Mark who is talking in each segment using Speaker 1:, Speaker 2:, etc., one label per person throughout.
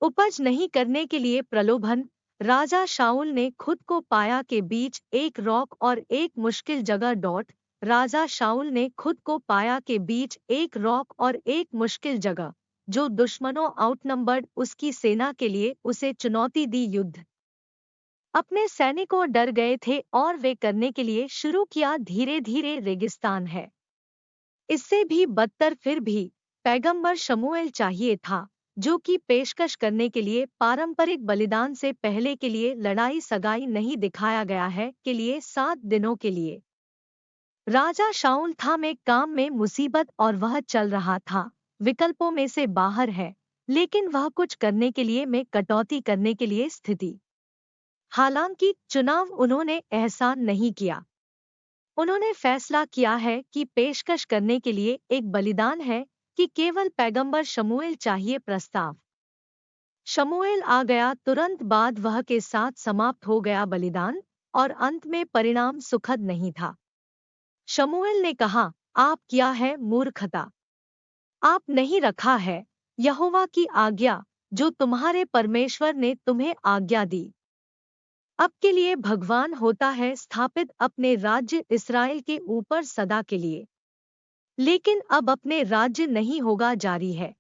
Speaker 1: उपज नहीं करने के लिए प्रलोभन। राजा शाऊल ने खुद को पाया के बीच एक रॉक और एक मुश्किल जगह डॉट। राजा शाऊल ने खुद को पाया के बीच एक रॉक और एक मुश्किल जगह, जो दुश्मनों आउटनंबर्ड उसकी सेना के लिए उसे चुनौती दी। युद्ध अपने सैनिकों डर गए थे और वे करने के लिए शुरू किया। धीरे धीरे रेगिस्तान है। इससे भी बदतर फिर भी पैगंबर शमूएल चाहिए था, जो कि पेशकश करने के लिए पारंपरिक बलिदान से पहले के लिए लड़ाई सगाई नहीं दिखाया गया है के लिए 7 दिनों के लिए। राजा शाऊल था में काम में मुसीबत और वह चल रहा था, विकल्पों में से बाहर है, लेकिन वह कुछ करने के लिए में कटौती करने के लिए स्थिति। हालांकि चुनाव उन्होंने एहसान नहीं किया। उन्होंने फैसला किया है कि पेशकश करने के लिए एक बलिदान है कि केवल पैगंबर शमूएल चाहिए। प्रस्ताव शमूएल आ गया तुरंत बाद वह के साथ समाप्त हो गया बलिदान, और अंत में परिणाम सुखद नहीं था। शमूएल ने कहा, आप किया है मूर्खता। आप नहीं रखा है यहोवा की आज्ञा, जो तुम्हारे परमेश्वर ने तुम्हें आज्ञा दी। अब के लिए भगवान होता है स्थापित अपने राज्य इस्राएल के ऊपर सदा के लिए, लेकिन अब अपने राज्य नहीं होगा जारी है।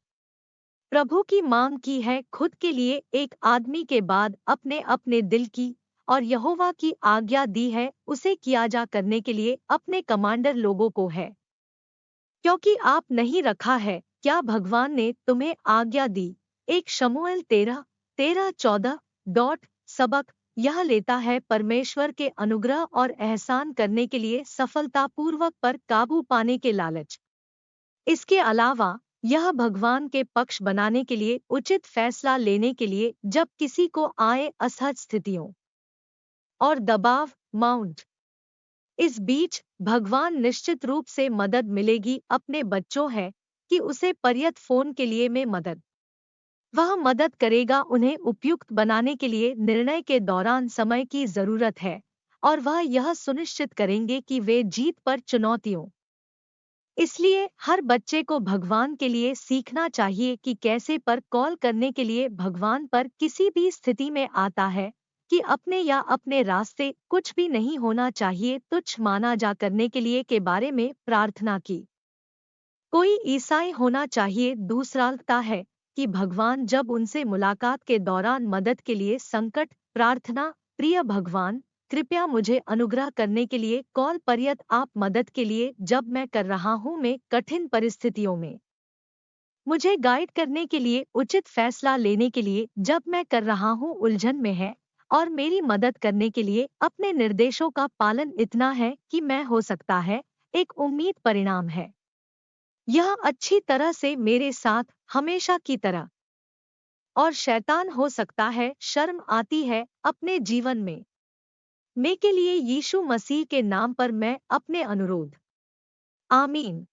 Speaker 1: प्रभु की मांग की है खुद के लिए एक आदमी के बाद अपने अपने दिल की, और यहोवा की आज्ञा दी है उसे किया जा करने के लिए अपने कमांडर लोगों को है। क्योंकि आप नहीं रखा है क्या भगवान ने तुम्हें आज्ञा दी। एक शमूएल 13:14 सबक यह लेता है परमेश्वर के अनुग्रह और एहसान करने के लिए सफलतापूर्वक पर काबू पाने के लालच। इसके अलावा यह भगवान के पक्ष बनाने के लिए उचित फैसला लेने के लिए जब किसी को आए असहज स्थितियों और दबाव माउंट। इस बीच भगवान निश्चित रूप से मदद मिलेगी अपने बच्चों है कि उसे पर्यत फोन के लिए में मदद। वह मदद करेगा उन्हें उपयुक्त बनाने के लिए निर्णय के दौरान समय की जरूरत है, और वह यह सुनिश्चित करेंगे कि वे जीत पर चुनौतियों। इसलिए हर बच्चे को भगवान के लिए सीखना चाहिए कि कैसे पर कॉल करने के लिए भगवान पर किसी भी स्थिति में आता है कि अपने या अपने रास्ते कुछ भी नहीं होना चाहिए तुच्छ माना जा करने के लिए के बारे में प्रार्थना की। कोई ईसाई होना चाहिए। दूसरा लगता है कि भगवान जब उनसे मुलाकात के दौरान मदद के लिए संकट प्रार्थना, प्रिय भगवान कृपया मुझे अनुग्रह करने के लिए कॉल पर्यत आप मदद के लिए जब मैं कर रहा हूँ मैं कठिन परिस्थितियों में मुझे गाइड करने के लिए उचित फैसला लेने के लिए जब मैं कर रहा हूँ उलझन में है, और मेरी मदद करने के लिए अपने निर्देशों का पालन इतना है कि मैं हो सकता है एक उम्मीद परिणाम है। यह अच्छी तरह से मेरे साथ हमेशा की तरह, और शैतान हो सकता है शर्म आती है अपने जीवन में। मैं के लिए यीशु मसीह के नाम पर मैं अपने अनुरोध। आमीन।